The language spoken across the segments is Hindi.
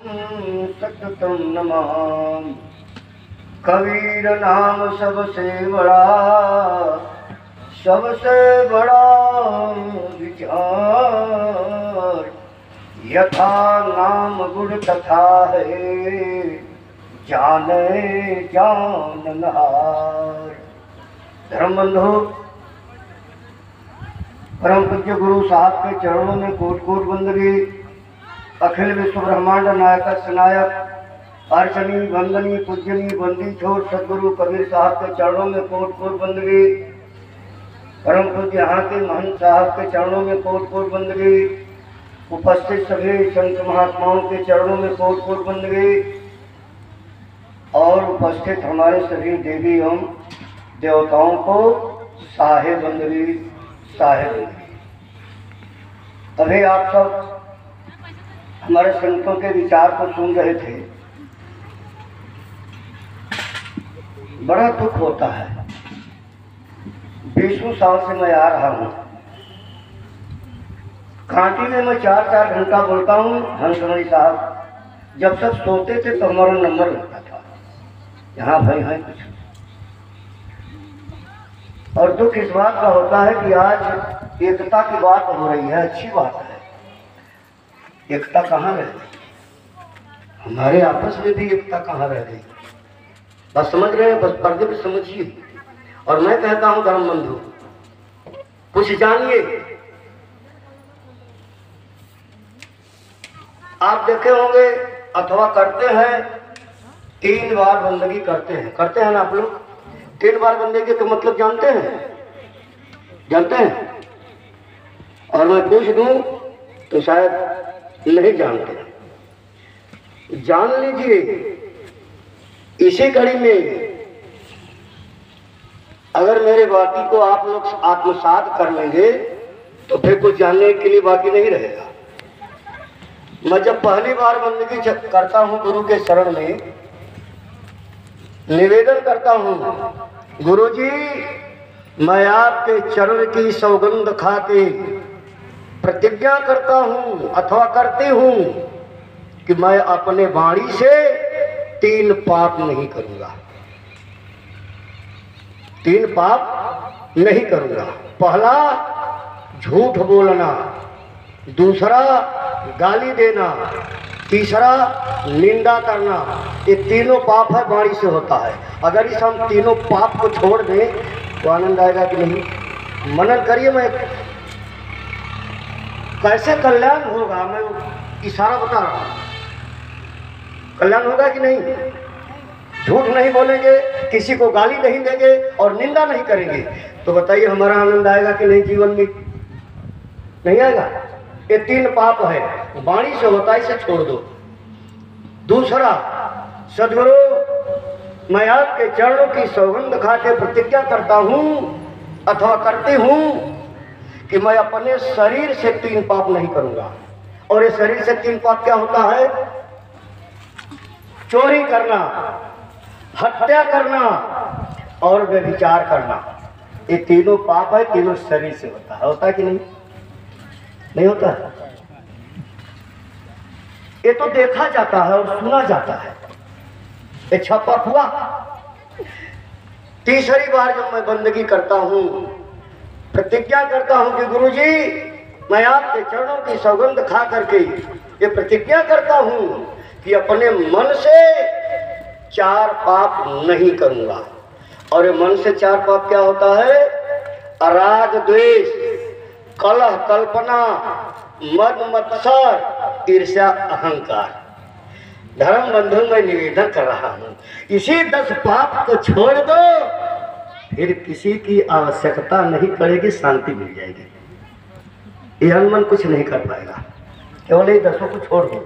सततम नमामि। कबीर नाम सबसे बड़ा विचार। यथा नाम गुण तथा है जाने जाननहार। धर्म बंधु, परम पूज्य गुरु साहब के चरणों में कोट कोट बंदगी। अखिल विश्व ब्रह्मांड नायक सनायक अर्चनी वंदनी पूजनी बंदी छोड़ सदगुरु कबीर साहब के चरणों में कोट कोट बंदगी। परम पूज्य यहाँ के महंत साहब के चरणों में कोट कोट बंदगी। उपस्थित सभी संत महात्माओं के चरणों में कोट कोट बंदगी। और उपस्थित हमारे सभी देवी एवं देवताओं को साहे बंदगी, साहे बंदगी। अभी आप सब हमारे संतों के विचार को सुन रहे थे। बड़ा दुख होता है। 20 साल से मैं आ रहा हूँ। कांटी में मैं 4-4 घंटा बोलता हूँ। हंसमणि साहब जब सब सोते थे तो हमारा नंबर लगता था। यहाँ भाई है कुछ। और दुख इस बात का होता है कि आज एकता की बात हो रही है, अच्छी बात है। एकता कहाँ रह गई? हमारे आपस में भी एकता कहाँ रह गई? बस समझ रहे हैं, बस पर्दे पे समझिए। और मैं कहता हूँ धर्म बंधु, कुछ जानिए। आप देखे होंगे अथवा करते हैं, 3 बार बंदगी करते हैं ना आप लोग। 3 बार बंदगी का मतलब जानते हैं? और मैं पूछ दूं तो शायद नहीं जानते। जान लीजिए, इसी कड़ी में अगर मेरे बाकी को आप लोग आत्मसात कर लेंगे तो फिर कुछ जानने के लिए बाकी नहीं रहेगा। मैं जब पहली बार बंदगी करता हूँ गुरु के शरण में, निवेदन करता हूँ, गुरु जी मैं आपके चरण की सौगंध खा के प्रतिज्ञा करता हूँ अथवा करती हूँ कि मैं अपने वाणी से 3 पाप नहीं करूँगा। 3 पाप नहीं करूँगा। पहला झूठ बोलना, दूसरा गाली देना, तीसरा निंदा करना। ये तीनों पाप है, वाणी से होता है। अगर इस हम तीनों पाप को छोड़ दें तो आनंद आएगा कि नहीं? मनन करिए। मैं कैसे कल्याण होगा, मैं इशारा बता रहा हूँ। कल्याण होगा कि नहीं? झूठ नहीं बोलेंगे, किसी को गाली नहीं देंगे और निंदा नहीं करेंगे तो बताइए हमारा आनंद आएगा कि नहीं? जीवन में नहीं आएगा। ये 3 पाप है, वाणी से होता है, इसे छोड़ दो। दूसरा, सदगुरु मैं आपके चरणों की सौगंध खा के प्रतिज्ञा करता हूँ अथवा करती हूँ कि मैं अपने शरीर से 3 पाप नहीं करूँगा। और ये शरीर से 3 पाप क्या होता है? चोरी करना, हत्या करना और व्यभिचार करना। ये तीनों पाप है, तीनों शरीर से होता है। होता है कि नहीं? नहीं होता है। ये तो देखा जाता है और सुना जाता है। ये छपा हुआ। तीसरी बार जब मैं बंदगी करता हूँ, प्रतिज्ञा करता हूँ कि गुरुजी मैं आपके चरणों की सौगंध खा करके ये प्रतिज्ञा करता हूँ कि अपने मन से 4 पाप नहीं करूँगा। और ये मन से 4 पाप क्या होता है? राग द्वेष, कलह कल्पना, मद मत्सर, ईर्ष्या अहंकार। धर्म बंधु मैं निवेदन कर रहा हूँ, इसी 10 पाप को छोड़ दो, फिर किसी की आवश्यकता नहीं पड़ेगी, शांति मिल जाएगी। ये मन कुछ नहीं कर पाएगा। केवल ये 10 को छोड़ दो।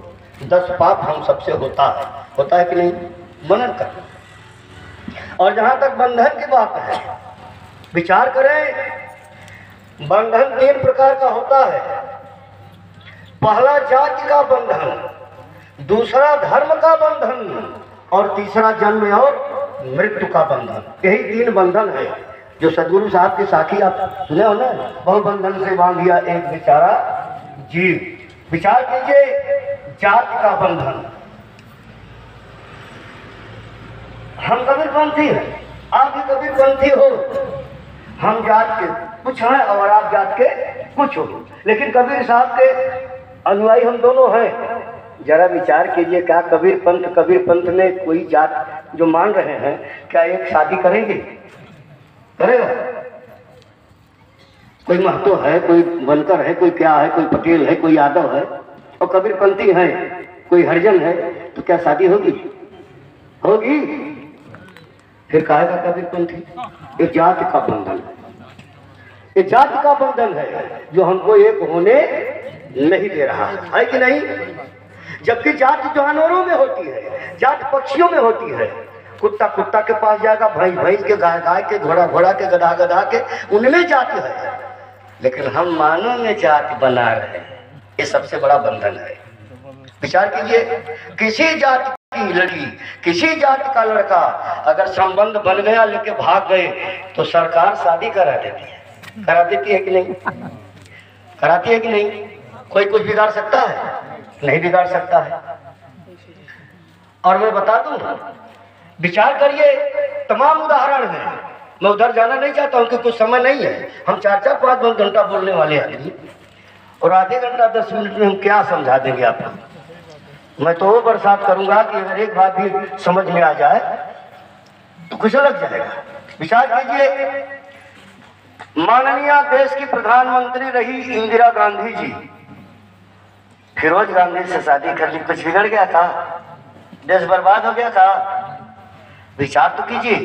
10 पाप हम सबसे होता है कि नहीं? मनन कर। और जहाँ तक बंधन की बात है, विचार करें। बंधन 3 प्रकार का होता है। पहला जाति का बंधन, दूसरा धर्म का बंधन और तीसरा जन्म और मृत्यु का बंधन। यही 3 बंधन है जो सदगुरु साहब की साखी आप सुने हो ना, बहु बंधन से बांधिया एक बेचारा जीव। विचार कीजिए, जाति का बंधन, हम कबीरपंथी हैं, आप भी कबीरपंथी हो। हम जात के कुछ हैं और आप जात के कुछ हो, लेकिन कबीर साहब के अनुयायी हम दोनों हैं। जरा विचार कीजिए, क्या कबीर पंथ में कोई जात जो मान रहे हैं, क्या एक शादी करेंगे? करेगा? कोई महतो है, कोई बनकर है, कोई क्या है, कोई पटेल है, कोई यादव है और कबीरपंथी है, कोई हरिजन है, तो क्या शादी होगी? होगी? फिर कहेगा कबीरपंथी। ये जाति का बंधन है, ये जाति का बंधन है जो हमको एक होने नहीं दे रहा है कि नहीं? जबकि जाति जानवरों में होती है, जाति पक्षियों में होती है। कुत्ता कुत्ता के पास जाएगा, भैंस भैंस के, गाय गाय के, घोड़ा घोड़ा के, गधा गधा के, उनमें जाति है। लेकिन हम मानव में जाति बना रहे हैं, ये सबसे बड़ा बंधन है। विचार कीजिए, किसी जाति की लड़की, किसी जाति का लड़का अगर संबंध बन गया, लेके भाग गए, तो सरकार शादी करा देती है। करा देती है कि नहीं? कराती है कि नहीं? कोई कुछ बिगाड़ सकता है? नहीं बिगाड़ सकता है। और मैं बता दूं, विचार करिए, तमाम उदाहरण हैं। मैं उधर जाना नहीं चाहता हूं कि कुछ समय नहीं है। हम 4-4, 5 घंटा बोलने वाले आदमी, और आधे घंटा 10 मिनट में हम क्या समझा देंगे आपको? मैं तो वो बरसात करूंगा कि अगर एक बात भी समझ में आ जाए तो कुछ लग जाएगा। विचार कीजिए, माननीय देश की प्रधानमंत्री रही इंदिरा गांधी जी, फिरोज गांधी से शादी कर ली, कुछ बिगड़ गया था? देश बर्बाद हो गया था? विचार तो कीजिए।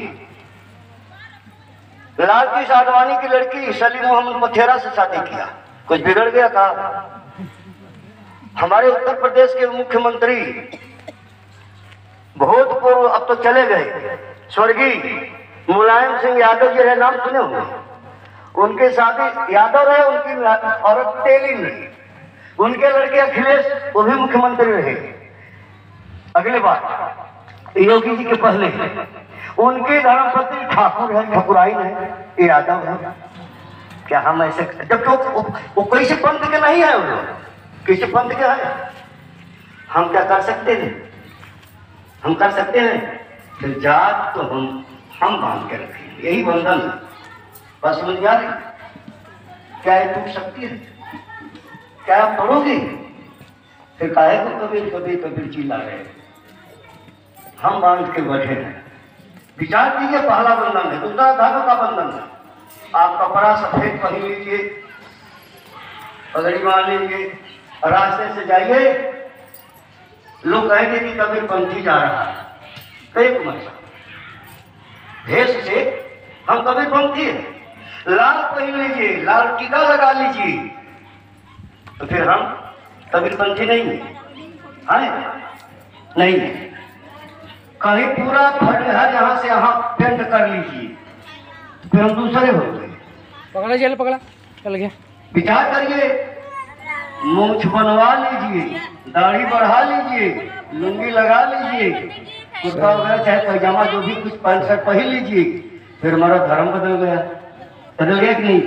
लालकृष्ण आडवाणी की लड़की सलीम मोहम्मद पथेरा से शादी किया, कुछ बिगड़ गया था? हमारे उत्तर प्रदेश के मुख्यमंत्री भूतपूर्व, अब तो चले गए, स्वर्गीय मुलायम सिंह यादव जी रहे, नाम सुने होंगे। उनके शादी यादव रहे, उनकी औरत तेली रही, उनके लड़के अखिलेश वो भी मुख्यमंत्री रहे अगले बार, योगी जी के पहले। उनकी धर्मपत्नी ठाकुर है, ठाकुराइन है, ये यादव है। क्या हम ऐसे, जब तो वो किसी पंथ के नहीं है, वो किसी पंथ के है, हम क्या कर सकते हैं? हम कर सकते हैं? तो जात तो हम बांध के रखें, यही बंधन है। बस समझ में आ रही? क्या ये टूट सकती है? क्या आप तोड़ोगे? फिर काहे को कबीर कबीर कबीर चिल्ला रहे? हम बांध के बैठे हैं। विचार कीजिए, पहला बंधन है। दूसरा धर्म का बंधन है। आप कपड़ा सफेद पहन लीजिए, पगड़ी बांध लीजिए, रास्ते से जाइए, लोग कहेंगे कि कबीरपंथी जा रहा है। कई मतलब भेष से हम कबीरपंथी हैं। लाल पहन लीजिए, लाल टीका लगा लीजिए, तो फिर हम कबीरपंथी नहीं है? नहीं। कहीं पूरा फट है, यहाँ से यहाँ पेंट कर लीजिए, तो फिर हम दूसरे हो गए। पकड़ा चल, पकड़ा चल गया। विचार करिए, मूंछ बनवा लीजिए, दाढ़ी बढ़ा लीजिए, लुंगी लगा लीजिए, कुर्ता वगैरह चाहे पैजामा जो भी कुछ पैंट शर्ट पहन लीजिए, फिर हमारा धर्म बदल गया। बदल गया कि नहीं?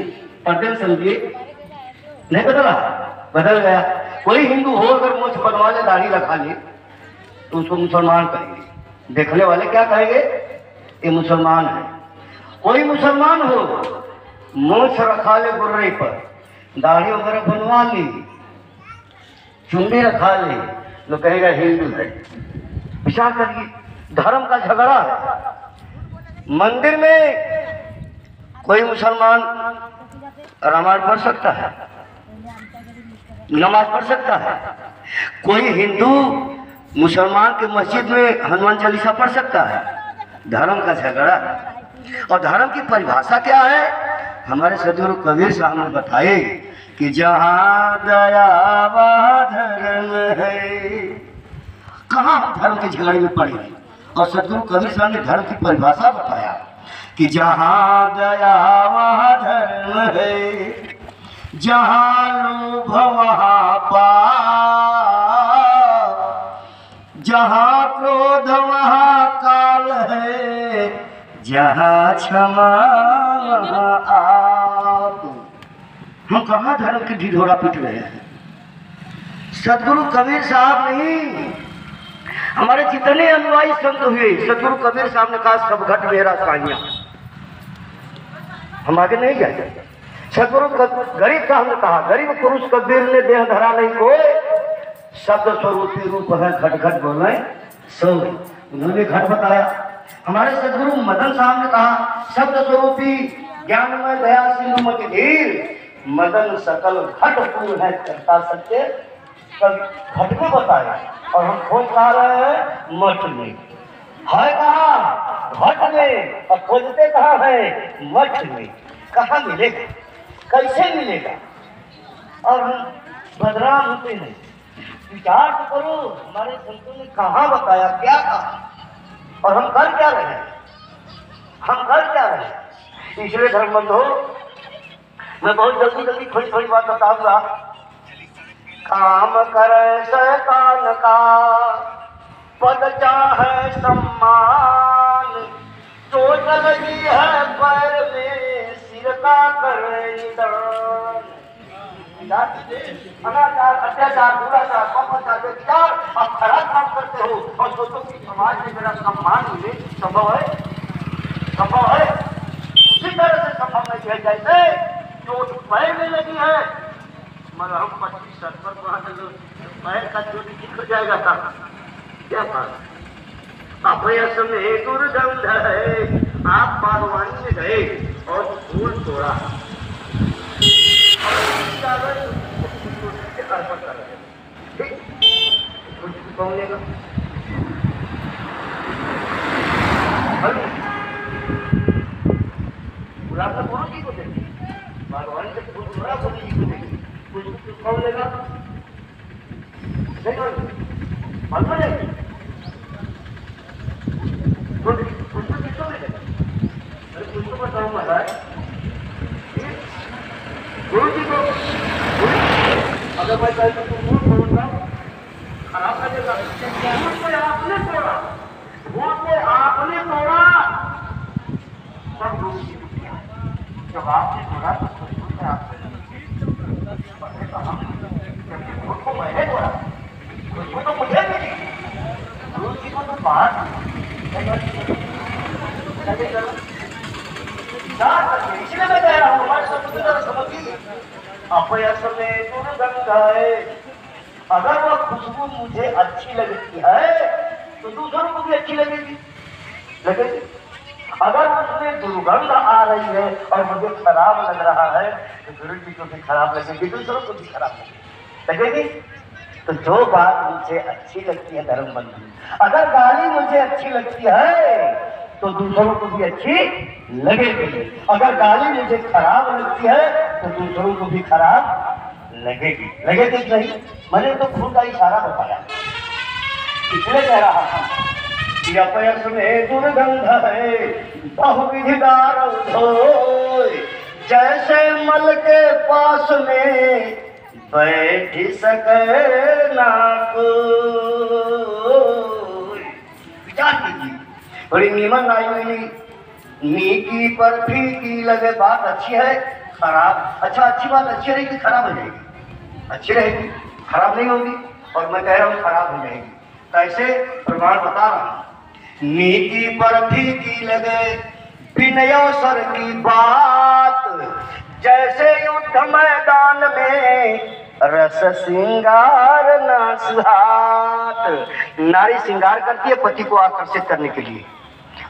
पर्दे समझिए, नहीं बदला? बदल गया। कोई हिंदू हो अगर मूंछ बनवा ले, दाढ़ी रखा ले, तो उसको मुसलमान कहेंगे। देखने वाले क्या कहेंगे? ये मुसलमान है। कोई मुसलमान हो, मूंछ रखा ले गुर्रे पर, दाढ़ी वगैरह बनवा ली, चुंडी रखा ले, लोग कहेगा हिंदू है। विचार करिए, धर्म का झगड़ा है। मंदिर में कोई मुसलमान रामायण पढ़ सकता है, नमाज पढ़ सकता है। कोई हिंदू मुसलमान के मस्जिद में हनुमान चालीसा पढ़ सकता है। धर्म का झगड़ा। और धर्म की परिभाषा क्या है? हमारे सदगुरु कबीर साहब ने बताए कि जहाँ दया वहाँ धर्म है। कहाँ हम धर्म के झगड़े में पड़े हैं? और सदगुरु कबीर साहब ने धर्म की परिभाषा बताया कि जहाँ दया वहाँ धर्म है, जहाँ लोभ वहाँ पाप, जहाँ क्रोध वहाँ काल है, जहाँ क्षमा वहाँ आप। हम कहाँ धर्म की ढिढोरा पीट रहे हैं? सदगुरु कबीर साहब नहीं, हमारे जितने अनुयायी संत हुए सतगुरु कबीर साहब ने कहा सब घट मेरा साइया। हम आगे नहीं जाए। सतगुरु गरीब साहब ने कहा गरीब पुरुष कबीर ने देह धरा नहीं कोई, शब्द स्वरूपी रूप है घट घट बोले सो। उन्होंने घट बताया। हमारे सदगुरु मदन साहब ने कहा शब्द स्वरूपी ज्ञान में दया सिंधु मत धीर, मदन सकल घट पूर्ण है करता सत्य। घट में बताया और हम खोज पा रहे हैं मठ में है, कहा घट में, और खोजते कहा है मठ में। कहाँ मिलेगा, कैसे मिलेगा? और हम बदनाम होते हैं। विचार तो करो, हमारे संतों ने कहाँ बताया, क्या कहा, और हम कर क्या रहे हैं, हम कर क्या रहे हैं। इसलिए धर्म बंधो, मैं बहुत जल्दी जल्दी थोड़ी थोड़ी बात बताऊंगा। काम करे शैतान का, पद चाहे सम्मान, चोट लगी है पैर में, सिर का करे निदान। अनाचार, अत्याचार, दुराचार, पापाचार, व्यभिचार, आप खराब काम करते हो और सोचो कि समाज में मेरा सम्मान मिले। संभव है? संभव है? उसी तरह से संभव नहीं है जैसे चोट पैर में लगी है, मगर हम 25 पर पैर का चोट ठीक हो जाएगा था, क्या कहा? अपयस में दुर्गंध है, आप बागवानी में गए और फूल तोड़ा, कौन लेगा? गुलाब का कौन जी को देंगे, बागवानी से फूल तोड़ा कौन जी को देंगे, कौन लेगा? मालूम है उसको किसको मिलेगा? अरे उसको बताऊँ महाराज, गुरु जी को अगर मैं कहता तो फूल तोड़ता खराब कर देगा। फूल को आपने तोड़ा, फूल को आपने तोड़ा, सब गुरु जी को किया। जब आपने तोड़ा तो फूल से आपने फूल को मैंने तोड़ा, उसको तो मुझे मिली, गुरु जी को तो बाहर इसलिए मैं कह रहा हूँ हमारे सब समझिए। अपयस में दुर्गंध है, अगर वह खुशबू मुझे अच्छी लगती है तो दूसरों को भी अच्छी लगेगी, लगेगी। अगर उसमें दुर्गंध आ रही है और मुझे खराब लग रहा है तो गुरु जी को भी खराब लगेगी, दूसरों को भी खराब लगेगी। तो जो बात मुझे अच्छी लगती है धर्म बंधु, अगर गाली मुझे अच्छी लगती है तो दूसरों को भी अच्छी लगेगी, अगर गाली मुझे खराब लगती है तो दूसरों को भी खराब लगेगी। लगेगी नहीं? मैंने तो फूल का इशारा बताया, इसलिए कह रहा था कि अपयस में दुर्गंध है, बहुविधि दारुण हो, जैसे मल के पास में बैठ सके ना कोई। विचार कीजिए, बड़ी नीमन आई हुई, नीकी पर फीकी लगे, बात अच्छी है खराब, अच्छा अच्छी बात अच्छी रहेगी खराब हो जाएगी, अच्छी रहेगी खराब नहीं होगी, और मैं कह रहा हूँ खराब हो जाएगी। कैसे? प्रमाण बता रहा हूँ। नीकी पर फीकी लगे विनयोसर की बात, जैसे युद्ध मैदान में रस श्रृंगार ना सुहात। नारी श्रृंगार करती है पति को आकर्षित करने के लिए,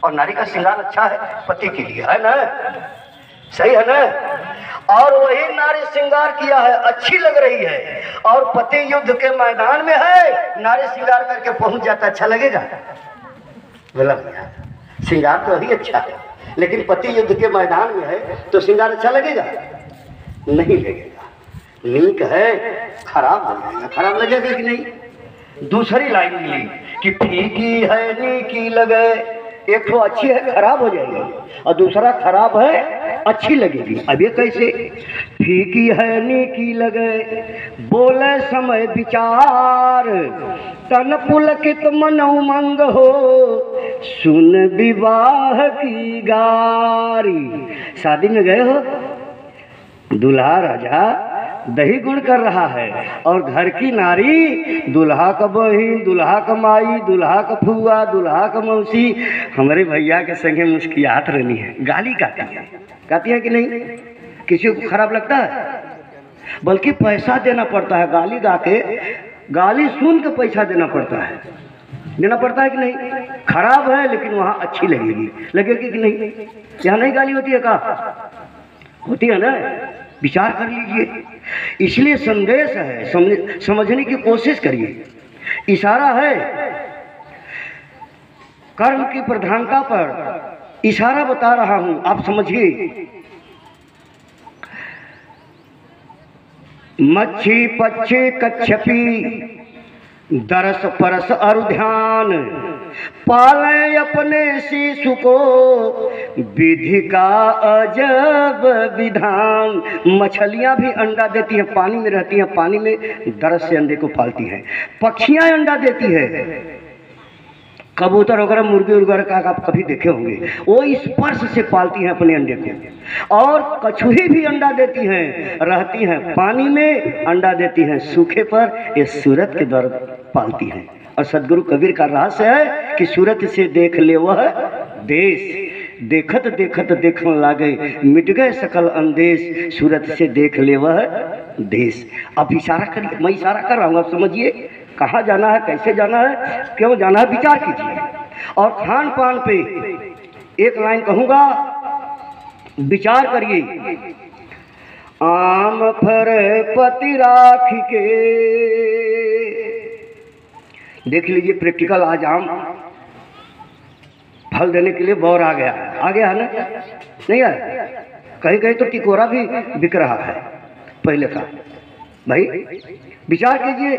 और नारी का श्रृंगार अच्छा है पति के लिए, है ना? सही है ना? और वही नारी श्रृंगार किया है, अच्छी लग रही है, और पति युद्ध के मैदान में है, नारी श्रृंगार करके पहुंच जाता, अच्छा लगेगा? बोला श्रृंगार तो अभी अच्छा है, लेकिन पति युद्ध के मैदान में है तो श्रृंगार अच्छा लगेगा? नहीं लगेगा। नीक है खराब हो जाएगा, खराब लगेगा कि नहीं? दूसरी लाइन मिली कि फीकी है नीकी लगे, एक तो अच्छी है खराब हो जाएगी, और दूसरा खराब है अच्छी लगेगी। अब ये कैसे? फीकी है नीकी लगे, बोले समय विचार, तन पुलकित मन उमंग हो, सुन विवाह की गारी। शादी में गए हो, दूल्हा राजा दही गुड़ कर रहा है, और घर की नारी दुल्हा का बहिन, दुल्हा का माई, दुल्हा का फुआ, दुल्हा का मौसी हमारे भैया के संगे मुस्कियात रहनी है, गाली गाती है कि नहीं? किसी को खराब लगता है? बल्कि पैसा देना पड़ता है, गाली गा के, गाली सुन के पैसा देना पड़ता है कि नहीं? खराब है लेकिन वहाँ अच्छी लगेगी कि नहीं? यहाँ नहीं गाली होती है का? होती है ना? विचार कर लीजिए। इसलिए संदेश है, समझने की कोशिश करिए। इशारा है, कर्म की प्रधानता पर इशारा बता रहा हूं, आप समझिए। मच्छी पक्षी कच्छपी दरस परस अरु ध्यान, पालें अपने शिशु को विधि का अजब विधान। मछलियां भी अंडा देती हैं, पानी में रहती हैं, पानी में दरस से अंडे को पालती हैं। पक्षियां अंडा देती है, कबूतर वगैरह, मुर्गी वगैरह का आप कभी देखे होंगे, वो स्पर्श से पालती हैं अपने अंडे को। और कछुई भी अंडा देती हैं, रहती हैं पानी में, अंडा देती हैं, सूखे पर ये सूरत के द्वारा पालती हैं। और सदगुरु कबीर का रहस्य है कि सूरत से देख ले वह देश, देखत देखत देखने लागे, मिट गए सकल अंदेश, सूरत से देख ले वह देश। अब इशारा करिए, मैं इशारा कर रहा हूँ, आप समझिए कहाँ जाना है, कैसे जाना है, क्यों जाना है, विचार कीजिए। और खान पान पे एक लाइन कहूँगा, विचार करिए। आम फर पति राख के, देख लीजिए प्रैक्टिकल, आज आम फल देने के लिए बौर आ गया है ना? नहीं है? कहीं कहीं तो टिकोरा भी बिक रहा है पहले का। भाई विचार कीजिए,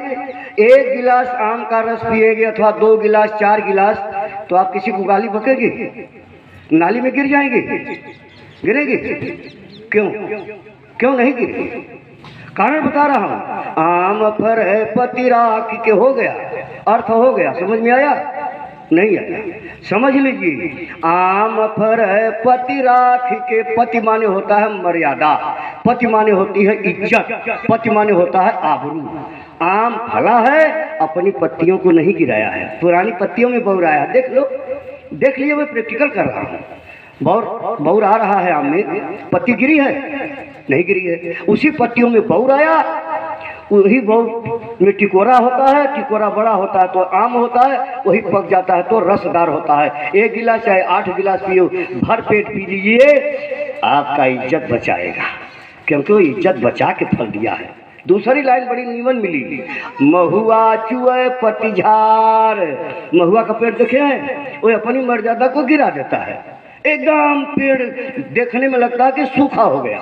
एक गिलास आम का रस पिएंगे अथवा 2 गिलास 4 गिलास, तो आप किसी को गाली बकेगी? नाली में गिर जाएंगे? गिरेगी? क्यों नहीं गिरेगी? कारण बता रहा हूँ। आम फर है पति राख के, हो गया, अर्थ हो गया, समझ में आया? नहीं आया? समझ लीजिए। आम फर है पति राख के, पति माने होता है मर्यादा, पति माने होती है इज्जत, पति माने होता है आबरू। आम फला है, अपनी पत्तियों को नहीं गिराया है, पुरानी पत्तियों में बौराया है। देख लो, देख लिए, मैं प्रैक्टिकल कर रहा हूँ। बौर आ रहा है, आम में पत्ती गिरी है? नहीं गिरी है। उसी पत्तियों में बौर आया, वही बौर में टिकोरा होता है, टिकोरा बड़ा होता है तो आम होता है, वही पक जाता है तो रसदार होता है। 1 गिलास चाहे 8 गिलास पियो, भर पेट पी लीजिए, आपका इज्जत बचाएगा, क्योंकि वो इज्जत बचा के फल दिया है। दूसरी लाइन बड़ी नीमन मिली, महुआ चुए पतिझार। महुआ का पेड़ देखे हैं? वो अपनी मर्यादा को गिरा देता है, एकदम पेड़ देखने में लगता है कि सूखा हो गया।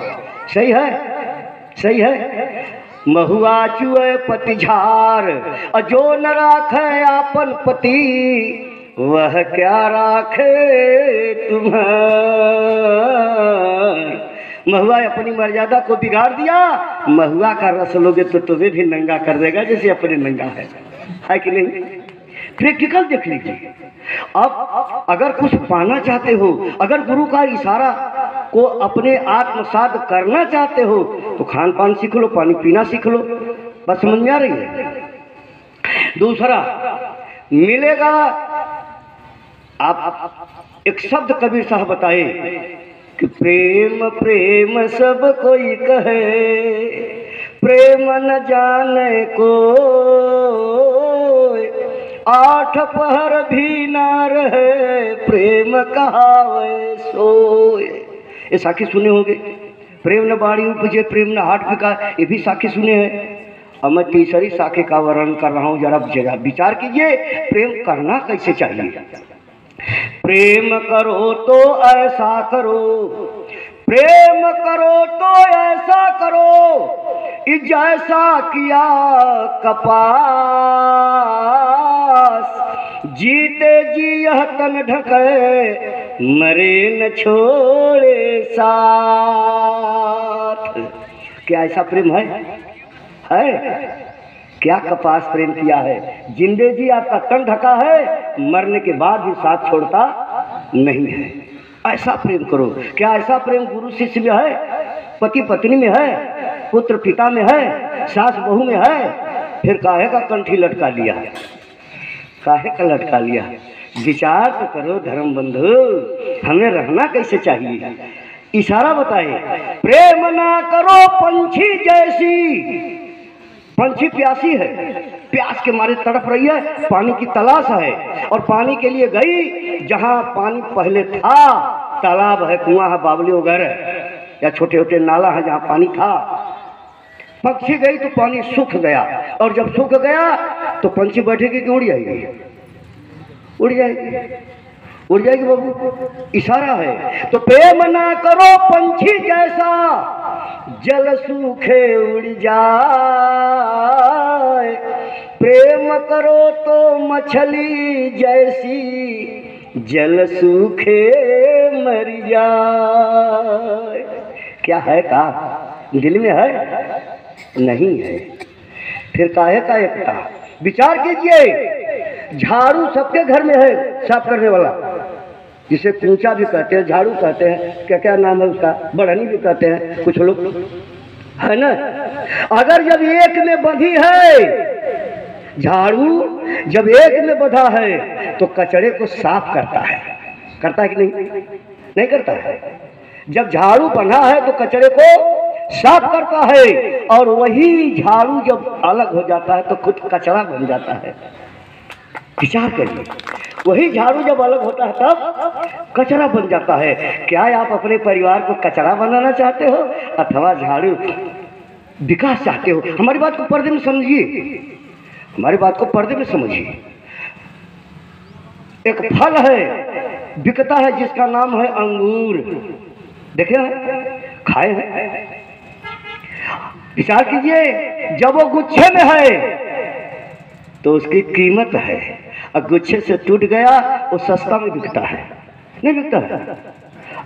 सही है? महुआ चुए पतिझार, जो न राखे आपन पति, वह क्या राखे तुम्हार। महुआ अपनी मर्यादा को बिगाड़ दिया, महुआ का रस लोगे तो तुम्हें भी नंगा कर देगा जैसे अपने नंगा है कि नहीं? प्रैक्टिकल देख लीजिए। अब अगर कुछ पाना चाहते हो, अगर गुरु का इशारा को अपने आत्मसात करना चाहते हो, तो खान पान सीख लो, पानी पीना सीख लो। बस समझ में आ रही है? दूसरा मिलेगा, आप एक शब्द कबीर साहब बताए कि प्रेम प्रेम सब कोई कहे, प्रेम न जाने को, 8 पहर भी ना रहे, प्रेम कहावे सोए। ये साखी सुने होंगे, प्रेम न बाड़ी उपजे, प्रेम न हाट बिका, ये भी साखी सुने हैं। अब मैं तीसरी साखी का वर्णन कर रहा हूँ, जरा विचार कीजिए, प्रेम करना कैसे चाहिए। प्रेम करो तो ऐसा करो, प्रेम करो तो ऐसा करो, जैसा किया कपास, जीते जी यह तन ढके, मरे न छोड़े साथ। क्या ऐसा प्रेम है? क्या कपास प्रेम किया है? जिंदे जी आपका तन ढका है, मरने के बाद भी साथ छोड़ता नहीं है। ऐसा प्रेम करो। क्या ऐसा प्रेम गुरु शिष्य में है? पति पत्नी में है, पुत्र पिता में है, सास बहू में है, फिर काहे का कंठी लटका लिया, काहे का लटका लिया? विचार तो करो धर्म बंधु, हमें रहना कैसे चाहिए? इशारा बताए, प्रेम ना करो पंछी जैसी, पंछी प्यासी है, प्यास के मारे तड़प रही है, पानी की तलाश है और पानी के लिए गई जहां पानी पहले था, तालाब है, कुआं है, बावली वगैरह या छोटे छोटे नाला है जहां पानी था। पक्षी गई तो पानी सूख गया, और जब सूख गया तो पंछी बैठेगी कि उड़ जाएगी? उड़ जाएगी, उड़ जाएगी बाबू। इशारा है, तो प्रेम ना करो पंछी जैसा, जल सूखे उड़ जाए, प्रेम करो तो मछली जैसी, जल सूखे मर जाए। क्या है का दिल में है? नहीं है, फिर काहे का एकता? विचार कीजिए, झाड़ू सबके घर में है, साफ करने वाला, जिसे कूचा भी कहते हैं, झाड़ू कहते हैं, क्या क्या नाम है उसका, बढ़नी भी कहते हैं कुछ लोग, है ना? अगर जब एक में बंधी है झाड़ू, जब एक में बंधा है तो कचरे को साफ करता है कि नहीं? नहीं करता है। जब झाड़ू बंधा है तो कचरे को साफ करता है, और वही झाड़ू जब अलग हो जाता है तो खुद कचरा बन जाता है। विचार करिए, वही झाड़ू जब अलग होता है तब कचरा बन जाता है। क्या आप अपने परिवार को कचरा बनाना चाहते हो अथवा झाड़ू विकास चाहते हो? हमारी बात को पर्दे में समझिए, हमारी बात को पर्दे में समझिए। एक फल है, बिकता है, जिसका नाम है अंगूर। देखे हैं, खाए हैं? विचार कीजिए, जब वो गुच्छे में है तो उसकी कीमत है, और गुच्छे से टूट गया वो सस्ता में बिकता है, नहीं बिकता है?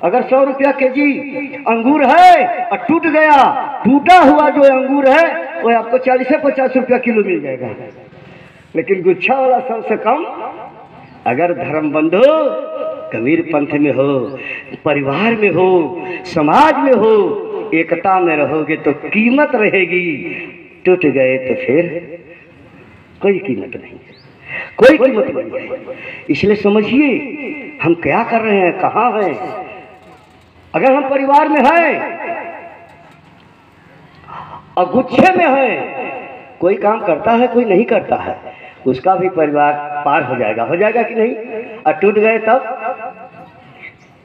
अगर 100 रुपया केजी अंगूर है और टूट गया, टूटा हुआ जो अंगूर है वो आपको 40 से 50 रुपया किलो मिल जाएगा, लेकिन गुच्छा वाला 100 से कम। अगर धर्म बंधु कबीर पंथ में हो, परिवार में हो, समाज में हो, एकता में रहोगे तो कीमत रहेगी, टूट गए तो फिर कोई कीमत नहीं, कोई कीमत नहीं है। इसलिए समझिए हम क्या कर रहे हैं, कहाँ हैं। अगर हम परिवार में हैं और गुच्छे में हैं, कोई काम करता है कोई नहीं करता है, उसका भी परिवार पार हो जाएगा कि नहीं? और टूट गए तब,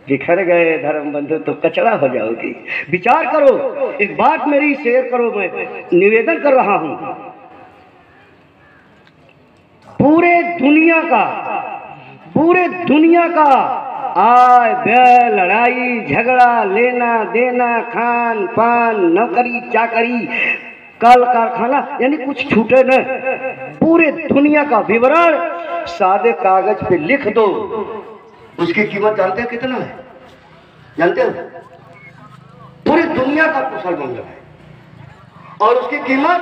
बिखर गए धर्म बंधु तो कचरा हो जाओगी। विचार करो, एक बात मेरी शेयर करो, मैं निवेदन कर रहा हूं। पूरे दुनिया का आय व्यय, लड़ाई झगड़ा, लेना देना, खान पान, नौकरी चाकरी, कल कारखाना, यानी कुछ छूटे न, पूरे दुनिया का विवरण सादे कागज पे लिख दो। उसकी कीमत जानते हो कितना है? जानते हो? पूरी दुनिया का कुशल मंगल है, और उसकी कीमत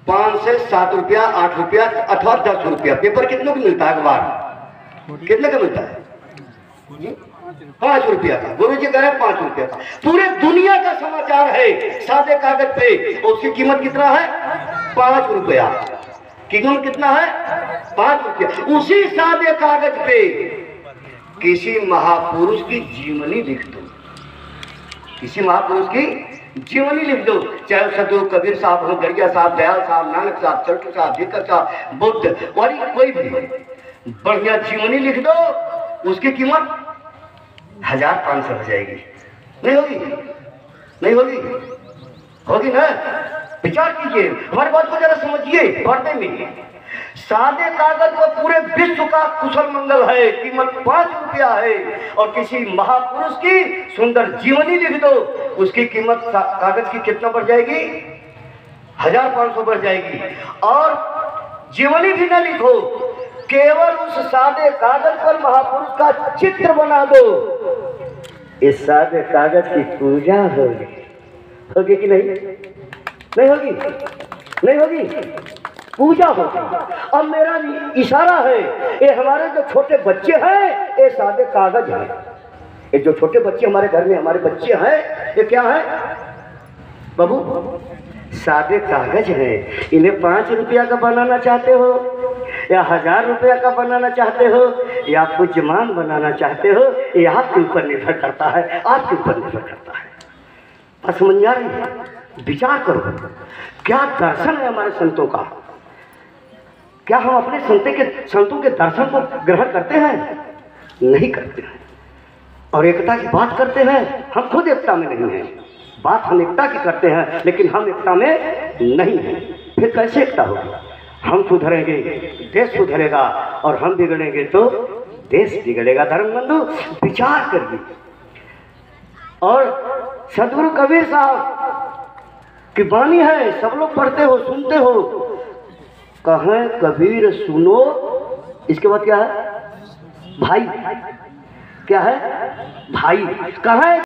5 से 7 रुपया, 8 रुपया अथवा 10 रुपया। पेपर कितने को मिलता है? अखबार कितने का मिलता है? 5 रुपया का। गुरु जी कह रहे हैं 5 रुपया का। पूरे दुनिया का समाचार है सादे कागज पे, उसकी कीमत कितना है? 5 रुपया। कीमत कितना है? 5 रुपया। उसी सादे कागज पे किसी महापुरुष की जीवनी लिख दो, किसी महापुरुष की जीवनी लिख दो, चाहे सदगुरु कबीर साहब हो, गरिया साहब, दयाल साहब, नानक साहब, चरटू साहब, भिकर साहब, बुद्ध, और कोई भी बढ़िया जीवनी लिख दो, उसकी कीमत 1500 हो जाएगी। नहीं होगी? नहीं होगी? होगी ना? विचार कीजिए, हमारी बात को जरा समझिए। पर्दे में सादे कागज पर पूरे विश्व का कुशल मंगल है, कीमत 5 रुपया है, और किसी महापुरुष की सुंदर जीवनी लिख दो, उसकी कीमत कागज की कितना बढ़ जाएगी? 1500 बढ़ जाएगी। और जीवनी भी न लिखो, केवल उस सादे कागज पर महापुरुष का चित्र बना दो, इस सादे कागज की पूजा होगी कि नहीं? नहीं होगी? नहीं होगी? पूजा होगी। अब मेरा इशारा है, ये हमारे जो छोटे बच्चे हैं, ये सादे कागज हैं, ये जो छोटे बच्चे हमारे घर में हमारे बच्चे हैं, ये क्या है बाबू? सादे कागज है। इन्हें 5 रुपया का बनाना चाहते हो या 1000 रुपया का बनाना चाहते हो या पूज्यमान बनाना चाहते हो, ये आपके ऊपर निर्भर करता है, आपके ऊपर निर्भर करता है। समझ आ रही है? विचार करो, क्या दर्शन है हमारे संतों का? क्या हम अपने संतों के दर्शन को ग्रहण करते हैं? नहीं करते हैं। और एकता की बात करते हैं, हम खुद एकता में नहीं हैं। बात हम एकता की करते हैं लेकिन हम एकता में नहीं हैं। फिर कैसे एकता होगी? हम सुधरेंगे देश सुधरेगा, और हम बिगड़ेंगे तो देश बिगड़ेगा। धर्म बंधु, विचार करिए। और सदगुरु कबीर साहब की वाणी है, सब लोग पढ़ते हो सुनते हो। कहें कबीर सुनो, इसके बाद क्या है? भाई। क्या है? भाई। कहें